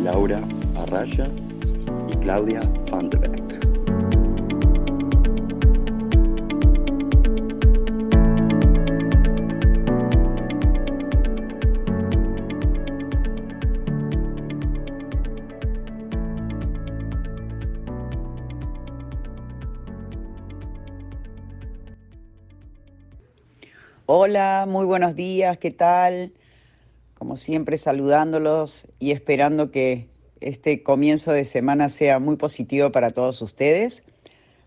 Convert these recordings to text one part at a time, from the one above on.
Laura Arraya y Claudia van der Beek. Hola, muy buenos días, ¿qué tal? Como siempre, saludándolos y esperando que este comienzo de semana sea muy positivo para todos ustedes.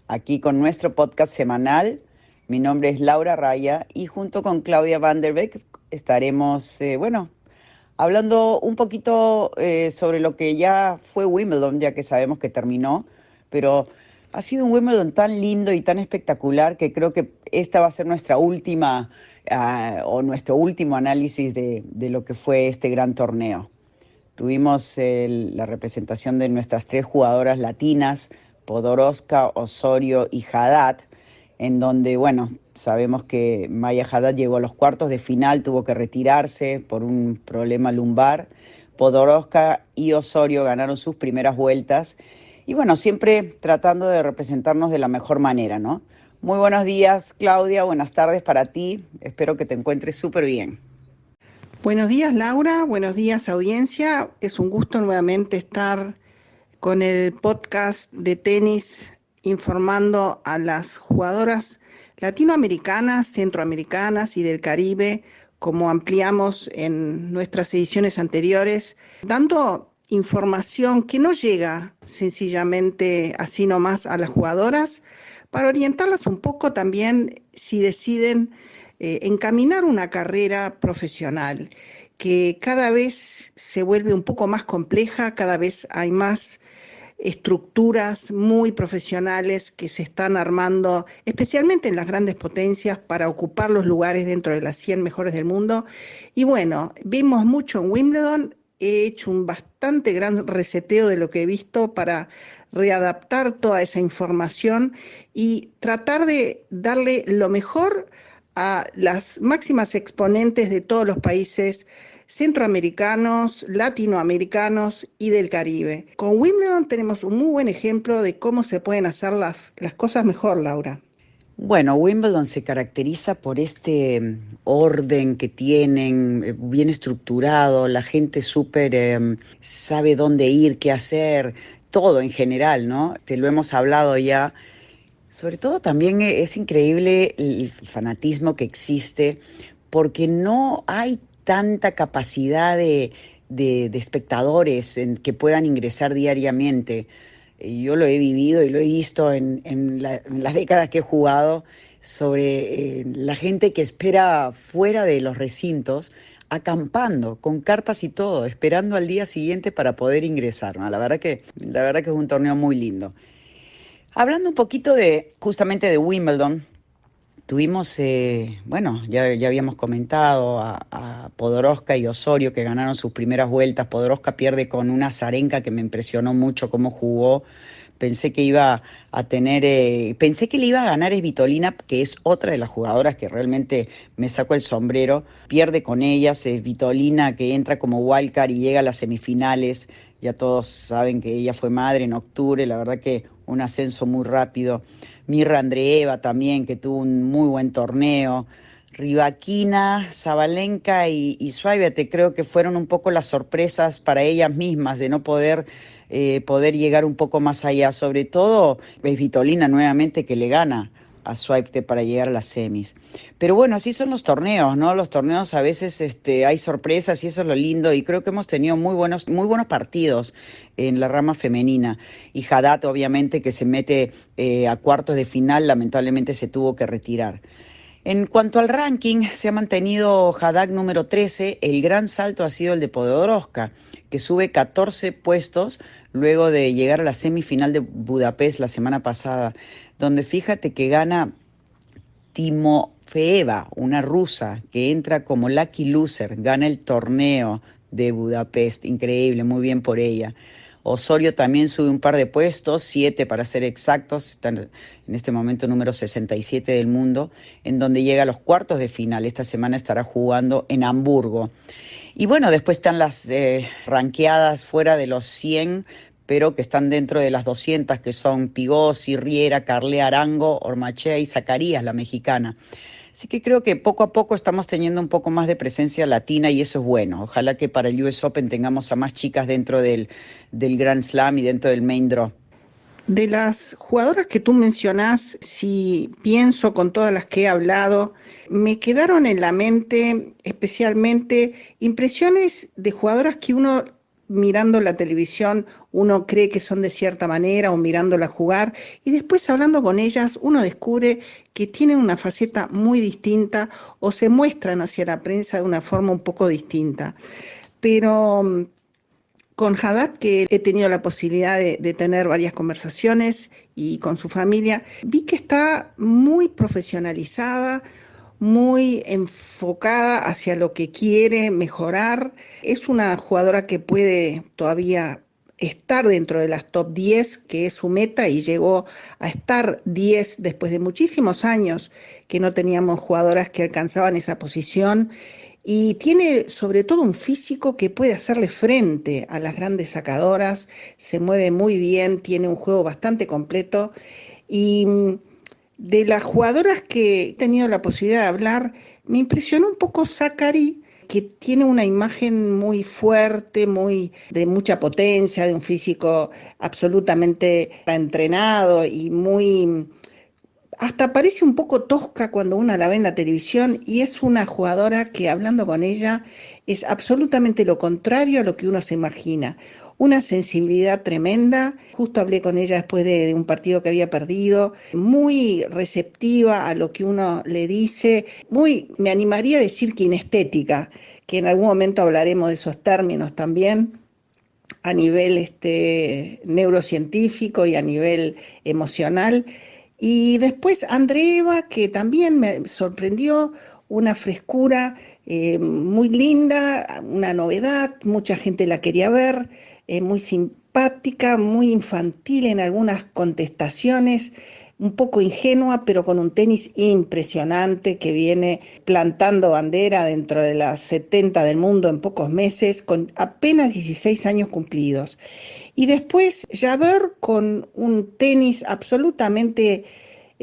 Aquí con nuestro podcast semanal. Mi nombre es Laura Raya y junto con Claudia van der Beek estaremos, hablando un poquito sobre lo que ya fue Wimbledon, ya que sabemos que terminó, pero ha sido un Wimbledon tan lindo y tan espectacular que creo que esta va a ser nuestra última o nuestro último análisis de lo que fue este gran torneo. Tuvimos la representación de nuestras tres jugadoras latinas, Podoroska, Osorio y Haddad, en donde, bueno, sabemos que Maya Haddad llegó a los cuartos de final, tuvo que retirarse por un problema lumbar. Podoroska y Osorio ganaron sus primeras vueltas y, bueno, siempre tratando de representarnos de la mejor manera, ¿no? Muy buenos días, Claudia, buenas tardes para ti. Espero que te encuentres súper bien. Buenos días, Laura. Buenos días, audiencia. Es un gusto nuevamente estar con el podcast de tenis informando a las jugadoras latinoamericanas, centroamericanas y del Caribe, como ampliamos en nuestras ediciones anteriores, dando información que no llega sencillamente así nomás a las jugadoras, para orientarlas un poco también si deciden encaminar una carrera profesional que cada vez se vuelve un poco más compleja, cada vez hay más estructuras muy profesionales que se están armando, especialmente en las grandes potencias, para ocupar los lugares dentro de las 100 mejores del mundo. Y bueno, vimos mucho en Wimbledon, he hecho un bastante gran reseteo de lo que he visto para readaptar toda esa información y tratar de darle lo mejor a las máximas exponentes de todos los países centroamericanos, latinoamericanos y del Caribe. Con Wimbledon tenemos un muy buen ejemplo de cómo se pueden hacer las cosas mejor, Laura. Bueno, Wimbledon se caracteriza por este orden que tienen, bien estructurado, la gente súper sabe dónde ir, qué hacer, todo en general, ¿no? Te lo hemos hablado ya. Sobre todo también es increíble el fanatismo que existe porque no hay tanta capacidad de espectadores que puedan ingresar diariamente. Yo lo he vivido y lo he visto en las décadas que he jugado sobre la gente que espera fuera de los recintos, acampando, con carpas y todo, esperando al día siguiente para poder ingresar, ¿no? La verdad que es un torneo muy lindo. Hablando un poquito justamente de Wimbledon, tuvimos, ya habíamos comentado a Podoroska y Osorio que ganaron sus primeras vueltas. Podoroska pierde con una Azarenka que me impresionó mucho cómo jugó. Pensé que le iba a ganar Svitolina, que es otra de las jugadoras que realmente me saco el sombrero. Pierde con ellas, Svitolina que entra como wildcard y llega a las semifinales. Ya todos saben que ella fue madre en octubre, la verdad que un ascenso muy rápido. Mirra Andreeva también, que tuvo un muy buen torneo. Rybakina, Sabalenka y Swiatek creo que fueron un poco las sorpresas para ellas mismas de no poder llegar un poco más allá. Sobre todo Svitolina nuevamente que le gana a Swiatek para llegar a las semis. Pero bueno, así son los torneos, ¿no? Los torneos a veces hay sorpresas y eso es lo lindo y creo que hemos tenido muy buenos partidos en la rama femenina. Y Haddad obviamente que se mete a cuartos de final, lamentablemente se tuvo que retirar. En cuanto al ranking, se ha mantenido Haddad número 13. El gran salto ha sido el de Podoroska, que sube 14 puestos luego de llegar a la semifinal de Budapest la semana pasada, donde fíjate que gana Timofeeva, una rusa, que entra como lucky loser, gana el torneo de Budapest. Increíble, muy bien por ella. Osorio también sube un par de puestos, 7 para ser exactos, está en este momento número 67 del mundo, en donde llega a los cuartos de final. Esta semana estará jugando en Hamburgo. Y bueno, después están las ranqueadas fuera de los 100, pero que están dentro de las 200, que son Pigossi, Riera, Carlea Arango, Ormachea y Zacarías, la mexicana. Así que creo que poco a poco estamos teniendo un poco más de presencia latina y eso es bueno. Ojalá que para el US Open tengamos a más chicas dentro del Grand Slam y dentro del main draw. De las jugadoras que tú mencionás, si pienso con todas las que he hablado, me quedaron en la mente especialmente impresiones de jugadoras que uno mirando la televisión, uno cree que son de cierta manera o mirándola jugar y después hablando con ellas uno descubre que tienen una faceta muy distinta o se muestran hacia la prensa de una forma un poco distinta. Pero con Haddad, que he tenido la posibilidad de tener varias conversaciones y con su familia, vi que está muy profesionalizada, muy enfocada hacia lo que quiere mejorar. Es una jugadora que puede todavía estar dentro de las top 10, que es su meta, y llegó a estar 10 después de muchísimos años que no teníamos jugadoras que alcanzaban esa posición. Y tiene sobre todo un físico que puede hacerle frente a las grandes sacadoras, se mueve muy bien, tiene un juego bastante completo. Y de las jugadoras que he tenido la posibilidad de hablar, me impresionó un poco Zachary, que tiene una imagen muy fuerte, muy de mucha potencia, de un físico absolutamente entrenado y muy hasta parece un poco tosca cuando uno la ve en la televisión y es una jugadora que hablando con ella es absolutamente lo contrario a lo que uno se imagina. Una sensibilidad tremenda. Justo hablé con ella después de un partido que había perdido, muy receptiva a lo que uno le dice, muy, me animaría a decir kinestética, que en algún momento hablaremos de esos términos también a nivel neurocientífico y a nivel emocional. Y después Andreeva, que también me sorprendió, una frescura muy linda, una novedad, mucha gente la quería ver, muy simpática, muy infantil en algunas contestaciones, un poco ingenua, pero con un tenis impresionante que viene plantando bandera dentro de las 70 del mundo en pocos meses, con apenas 16 años cumplidos. Y después Javert con un tenis absolutamente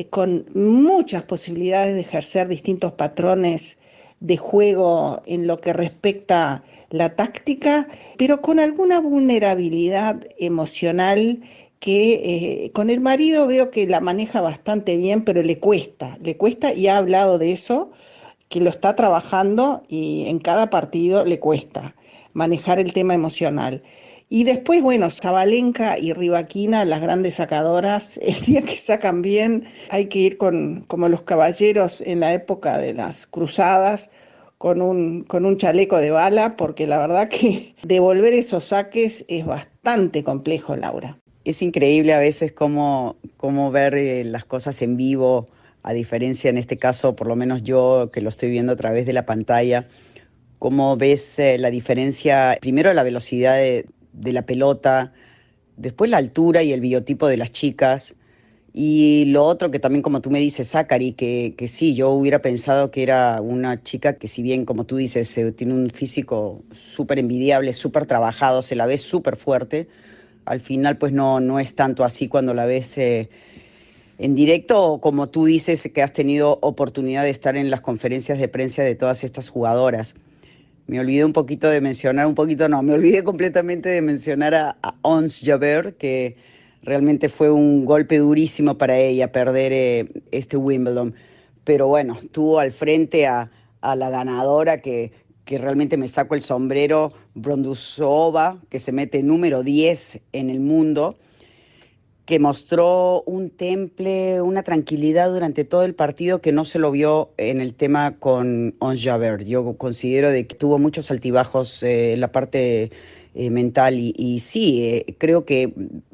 con muchas posibilidades de ejercer distintos patrones de juego en lo que respecta la táctica, pero con alguna vulnerabilidad emocional que con el marido veo que la maneja bastante bien, pero le cuesta y ha hablado de eso, que lo está trabajando y en cada partido le cuesta manejar el tema emocional. Y después, bueno, Sabalenka y Rybakina, las grandes sacadoras, el día que sacan bien hay que ir como los caballeros en la época de las cruzadas, con un chaleco de bala, porque la verdad que devolver esos saques es bastante complejo, Laura. Es increíble a veces cómo ver las cosas en vivo, a diferencia en este caso, por lo menos yo que lo estoy viendo a través de la pantalla, cómo ves la diferencia, primero la velocidad de la pelota, después la altura y el biotipo de las chicas, y lo otro que también, como tú me dices, Zachary, que sí, yo hubiera pensado que era una chica que si bien, como tú dices, tiene un físico súper envidiable, súper trabajado, se la ve súper fuerte, al final pues no es tanto así cuando la ves en directo o como tú dices que has tenido oportunidad de estar en las conferencias de prensa de todas estas jugadoras. Me olvidé un poquito de mencionar, un poquito no, me olvidé completamente de mencionar a Ons Jabeur, que realmente fue un golpe durísimo para ella perder este Wimbledon. Pero bueno, tuvo al frente a la ganadora que realmente me saco el sombrero, Brondusova, que se mete número 10 en el mundo, que mostró un temple, una tranquilidad durante todo el partido que no se lo vio en el tema con Ons Jabeur. Yo considero de que tuvo muchos altibajos en la parte mental y sí, creo que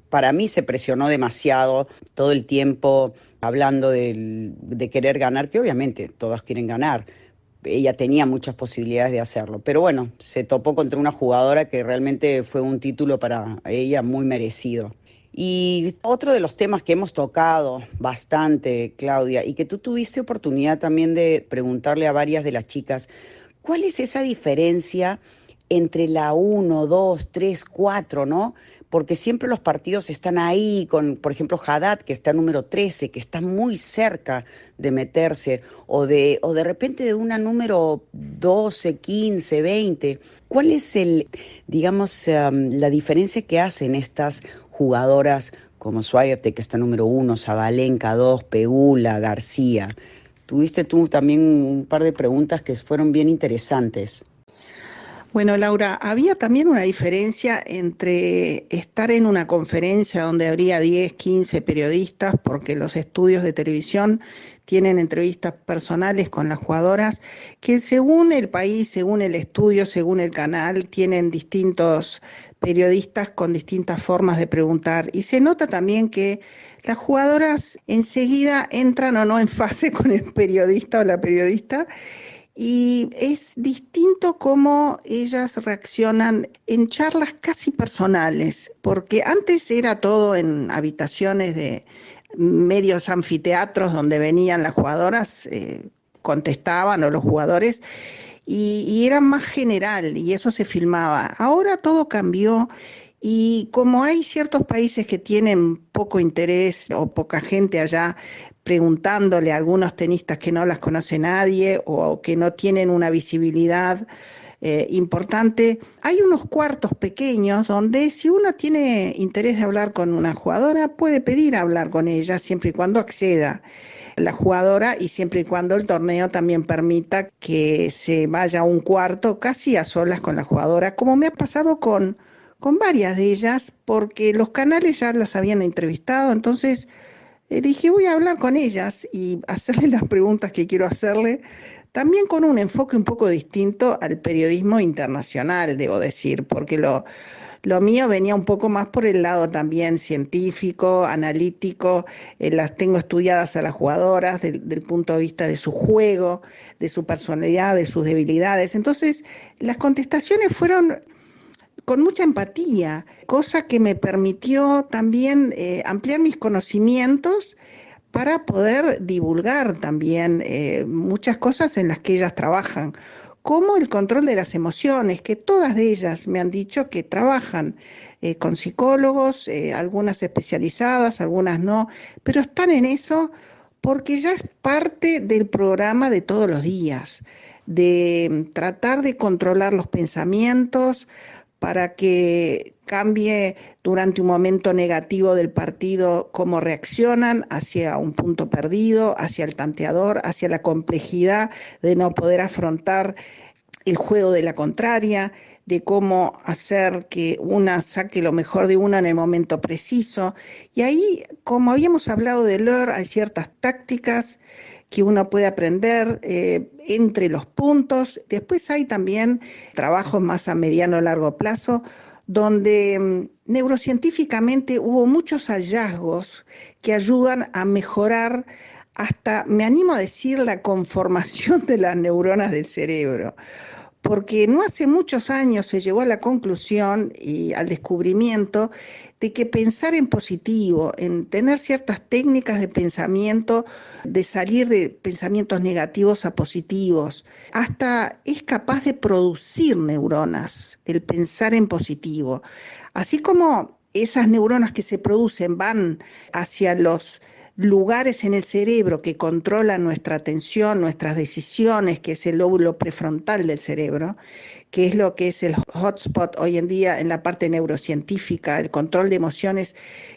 para mí se presionó demasiado todo el tiempo hablando de querer ganar, que obviamente todas quieren ganar. Ella tenía muchas posibilidades de hacerlo, pero bueno, se topó contra una jugadora que realmente fue un título para ella muy merecido. Y otro de los temas que hemos tocado bastante, Claudia, y que tú tuviste oportunidad también de preguntarle a varias de las chicas, ¿cuál es esa diferencia entre la 1, 2, 3, 4, ¿no? Porque siempre los partidos están ahí, con, por ejemplo, Haddad, que está número 13, que está muy cerca de meterse, o de repente de una número 12, 15, 20. ¿Cuál es digamos, la diferencia que hacen estas jugadoras como Swiatek, que está número 1, Sabalenka 2, Pegula, García? Tuviste tú también un par de preguntas que fueron bien interesantes. Bueno, Laura, había también una diferencia entre estar en una conferencia donde habría 10, 15 periodistas, porque los estudios de televisión tienen entrevistas personales con las jugadoras, que según el país, según el estudio, según el canal, tienen distintos periodistas con distintas formas de preguntar. Y se nota también que las jugadoras enseguida entran o no en fase con el periodista o la periodista, y es distinto cómo ellas reaccionan en charlas casi personales, porque antes era todo en habitaciones de medios anfiteatros donde venían las jugadoras, contestaban o los jugadores, y era más general y eso se filmaba. Ahora todo cambió. Y como hay ciertos países que tienen poco interés o poca gente allá preguntándole a algunos tenistas que no las conoce nadie o que no tienen una visibilidad importante, hay unos cuartos pequeños donde si uno tiene interés de hablar con una jugadora, puede pedir hablar con ella siempre y cuando acceda la jugadora y siempre y cuando el torneo también permita que se vaya a un cuarto casi a solas con la jugadora, como me ha pasado con varias de ellas, porque los canales ya las habían entrevistado, entonces dije voy a hablar con ellas y hacerle las preguntas que quiero hacerle, también con un enfoque un poco distinto al periodismo internacional, debo decir, porque lo mío venía un poco más por el lado también científico, analítico, las tengo estudiadas a las jugadoras del punto de vista de su juego, de su personalidad, de sus debilidades. Entonces, las contestaciones fueron con mucha empatía, cosa que me permitió también ampliar mis conocimientos para poder divulgar también muchas cosas en las que ellas trabajan, como el control de las emociones, que todas de ellas me han dicho que trabajan con psicólogos, algunas especializadas, algunas no, pero están en eso porque ya es parte del programa de todos los días, de tratar de controlar los pensamientos, para que cambie durante un momento negativo del partido cómo reaccionan hacia un punto perdido, hacia el tanteador, hacia la complejidad de no poder afrontar el juego de la contraria, de cómo hacer que una saque lo mejor de una en el momento preciso. Y ahí, como habíamos hablado de Lear, hay ciertas tácticas que uno puede aprender entre los puntos. Después hay también trabajos más a mediano o largo plazo, donde neurocientíficamente hubo muchos hallazgos que ayudan a mejorar hasta, me animo a decir, la conformación de las neuronas del cerebro, porque no hace muchos años se llegó a la conclusión y al descubrimiento de que pensar en positivo, en tener ciertas técnicas de pensamiento, de salir de pensamientos negativos a positivos, hasta es capaz de producir neuronas, el pensar en positivo. Así como esas neuronas que se producen van hacia los lugares en el cerebro que controlan nuestra atención, nuestras decisiones, que es el lóbulo prefrontal del cerebro, que es lo que es el hotspot hoy en día en la parte neurocientífica, el control de emociones,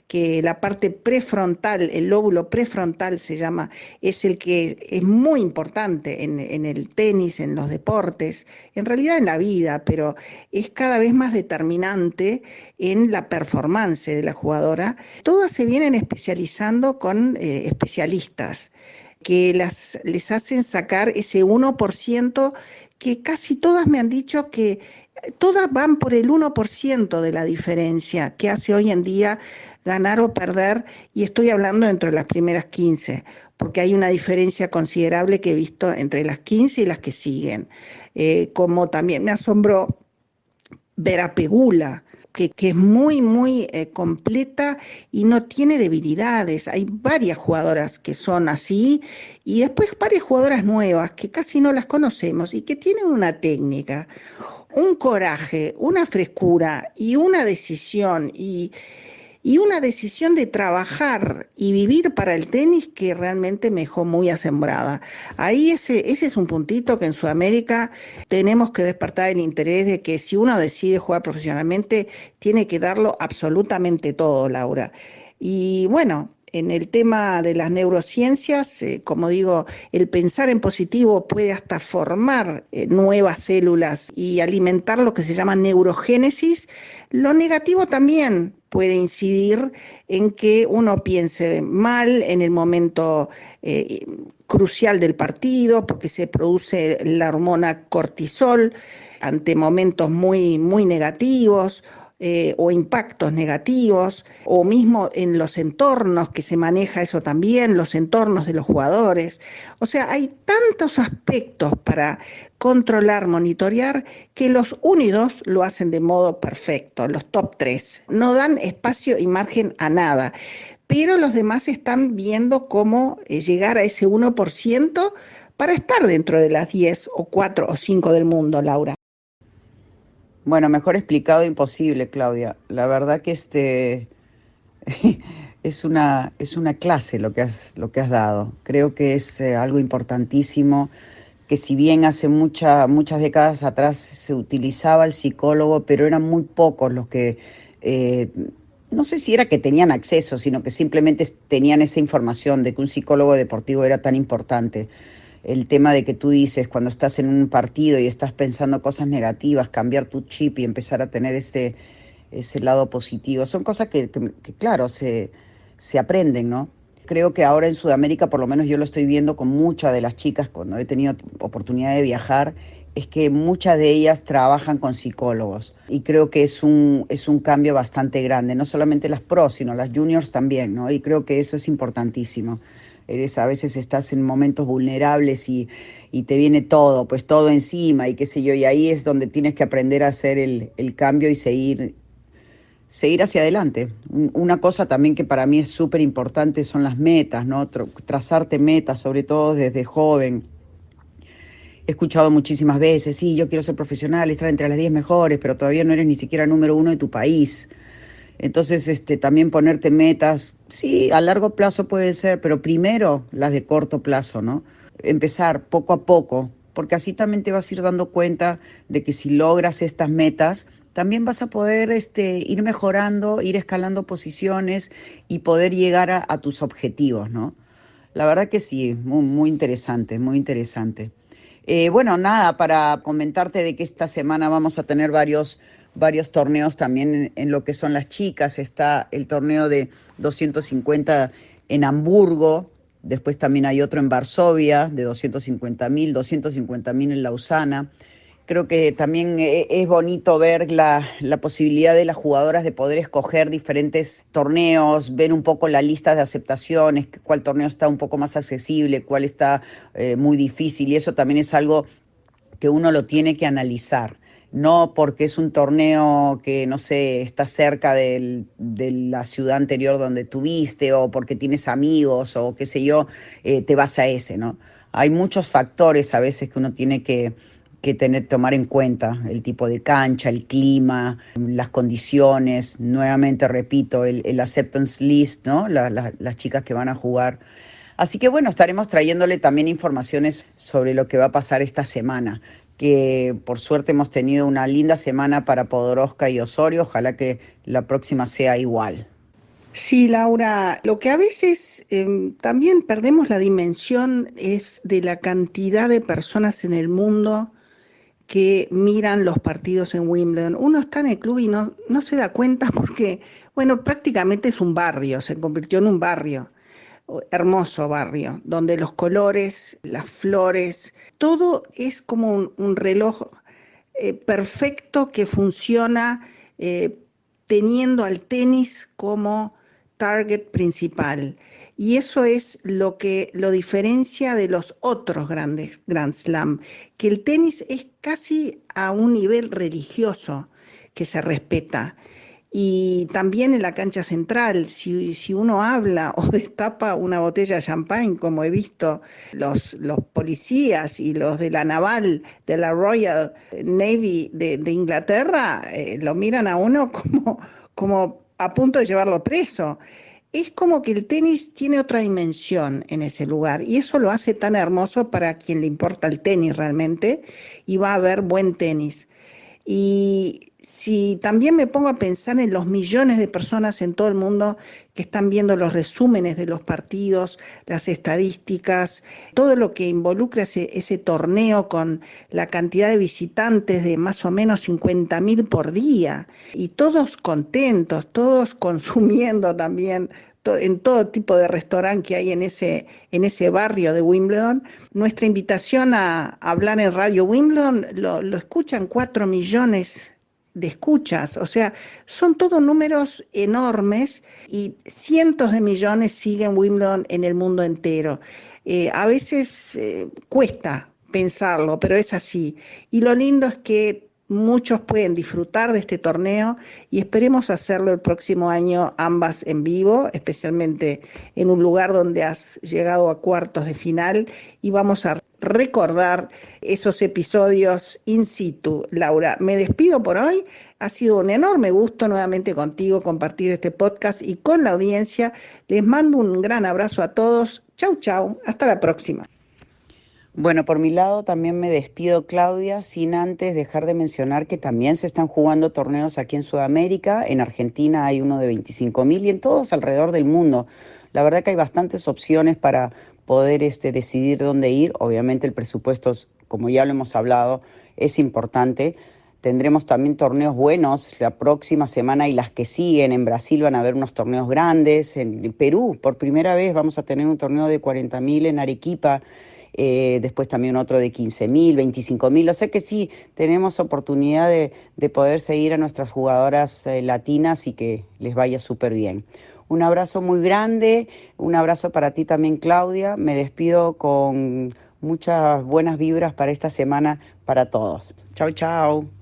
que la parte prefrontal, el lóbulo prefrontal se llama, es el que es muy importante en el tenis, en los deportes, en realidad en la vida, pero es cada vez más determinante en la performance de la jugadora. Todas se vienen especializando con especialistas que les hacen sacar ese 1% que casi todas me han dicho que todas van por el 1% de la diferencia que hace hoy en día ganar o perder, y estoy hablando entre las primeras 15, porque hay una diferencia considerable que he visto entre las 15 y las que siguen. Como también me asombró ver a Pegula, que es muy, muy completa y no tiene debilidades. Hay varias jugadoras que son así y después varias jugadoras nuevas que casi no las conocemos y que tienen una técnica, un coraje, una frescura y una decisión y una decisión de trabajar y vivir para el tenis que realmente me dejó muy asombrada. Ahí ese es un puntito que en Sudamérica tenemos que despertar el interés de que si uno decide jugar profesionalmente, tiene que darlo absolutamente todo, Laura. Y bueno, en el tema de las neurociencias, como digo, el pensar en positivo puede hasta formar nuevas células y alimentar lo que se llama neurogénesis. Lo negativo también puede incidir en que uno piense mal en el momento crucial del partido, porque se produce la hormona cortisol ante momentos muy negativos, o impactos negativos, o mismo en los entornos que se maneja eso también, los entornos de los jugadores. O sea, hay tantos aspectos para controlar, monitorear, que los unidos lo hacen de modo perfecto, los top 3. No dan espacio y margen a nada, pero los demás están viendo cómo llegar a ese 1% para estar dentro de las 10 o 4 o 5 del mundo, Laura. Bueno, mejor explicado imposible, Claudia. La verdad que es una clase lo que has dado. Creo que es algo importantísimo, que si bien hace muchas décadas atrás se utilizaba el psicólogo, pero eran muy pocos los que, eh, no sé si era que tenían acceso, sino que simplemente tenían esa información de que un psicólogo deportivo era tan importante. El tema de que tú dices, cuando estás en un partido y estás pensando cosas negativas, cambiar tu chip y empezar a tener ese lado positivo, son cosas que claro, se aprenden, ¿no? Creo que ahora en Sudamérica, por lo menos yo lo estoy viendo con muchas de las chicas, cuando he tenido oportunidad de viajar, es que muchas de ellas trabajan con psicólogos y creo que es un cambio bastante grande, no solamente las pros, sino las juniors también, ¿no? Y creo que eso es importantísimo. A veces estás en momentos vulnerables y te viene todo, pues todo encima y qué sé yo, y ahí es donde tienes que aprender a hacer el cambio y seguir hacia adelante. Una cosa también que para mí es súper importante son las metas, ¿no? Trazarte metas, sobre todo desde joven. He escuchado muchísimas veces, sí, yo quiero ser profesional, estar entre las 10 mejores, pero todavía no eres ni siquiera número uno de tu país. Entonces, también ponerte metas, sí, a largo plazo puede ser, pero primero las de corto plazo, ¿no? Empezar poco a poco, porque así también te vas a ir dando cuenta de que si logras estas metas, también vas a poder ir mejorando, ir escalando posiciones y poder llegar a tus objetivos, ¿no? La verdad que sí, muy interesante, muy interesante. Bueno, nada, para comentarte de que esta semana vamos a tener varios torneos también en lo que son las chicas. Está el torneo de 250 en Hamburgo, después también hay otro en Varsovia de 250.000 en Lausana. Creo que también es bonito ver la posibilidad de las jugadoras de poder escoger diferentes torneos, ver un poco la lista de aceptaciones, cuál torneo está un poco más accesible, cuál está muy difícil, y eso también es algo que uno lo tiene que analizar. No porque es un torneo que, no sé, está cerca de la ciudad anterior donde tuviste o porque tienes amigos o qué sé yo, te vas a ese, ¿no? Hay muchos factores a veces que uno tiene que tomar en cuenta: el tipo de cancha, el clima, las condiciones, nuevamente repito, el acceptance list, ¿no? Las chicas que van a jugar. Así que bueno, estaremos trayéndole también informaciones sobre lo que va a pasar esta semana, que por suerte hemos tenido una linda semana para Podoroska y Osorio. Ojalá que la próxima sea igual. Sí, Laura, lo que a veces también perdemos la dimensión es de la cantidad de personas en el mundo que miran los partidos en Wimbledon. Uno está en el club y no se da cuenta porque, bueno, prácticamente es un barrio, se convirtió en un barrio, hermoso barrio, donde los colores, las flores, todo es como un reloj perfecto que funciona eh, teniendo al tenis como target principal. Y eso es lo que lo diferencia de los otros grandes Grand Slam, que el tenis es casi a un nivel religioso que se respeta. Y también en la cancha central, si uno habla o destapa una botella de champán, como he visto los policías y los de la naval, de la Royal Navy de Inglaterra, lo miran a uno como a punto de llevarlo preso. Es como que el tenis tiene otra dimensión en ese lugar y eso lo hace tan hermoso para quien le importa el tenis realmente y va a haber buen tenis. Y si también me pongo a pensar en los millones de personas en todo el mundo que están viendo los resúmenes de los partidos, las estadísticas, todo lo que involucra ese torneo con la cantidad de visitantes de más o menos 50.000 por día, y todos contentos, todos consumiendo también en todo tipo de restaurante que hay en ese barrio de Wimbledon. Nuestra invitación a hablar en Radio Wimbledon lo escuchan 4 millones de escuchas, o sea, son todos números enormes y cientos de millones siguen Wimbledon en el mundo entero. A veces cuesta pensarlo, pero es así. Y lo lindo es que muchos pueden disfrutar de este torneo y esperemos hacerlo el próximo año ambas en vivo, especialmente en un lugar donde has llegado a cuartos de final y vamos a recordar esos episodios in situ. Laura, me despido por hoy. Ha sido un enorme gusto nuevamente contigo compartir este podcast y con la audiencia. Les mando un gran abrazo a todos. Chau, chau. Hasta la próxima. Bueno, por mi lado también me despido, Claudia, sin antes dejar de mencionar que también se están jugando torneos aquí en Sudamérica. En Argentina hay uno de 25.000 y en todos alrededor del mundo. La verdad que hay bastantes opciones para poder decidir dónde ir. Obviamente el presupuesto, como ya lo hemos hablado, es importante. Tendremos también torneos buenos la próxima semana y las que siguen. En Brasil van a haber unos torneos grandes. En Perú, por primera vez, vamos a tener un torneo de 40.000 en Arequipa. Después también otro de 15.000, 25.000. O sea que sí, tenemos oportunidad de poder seguir a nuestras jugadoras latinas y que les vaya súper bien. Un abrazo muy grande, un abrazo para ti también, Claudia. Me despido con muchas buenas vibras para esta semana para todos. Chau, chau.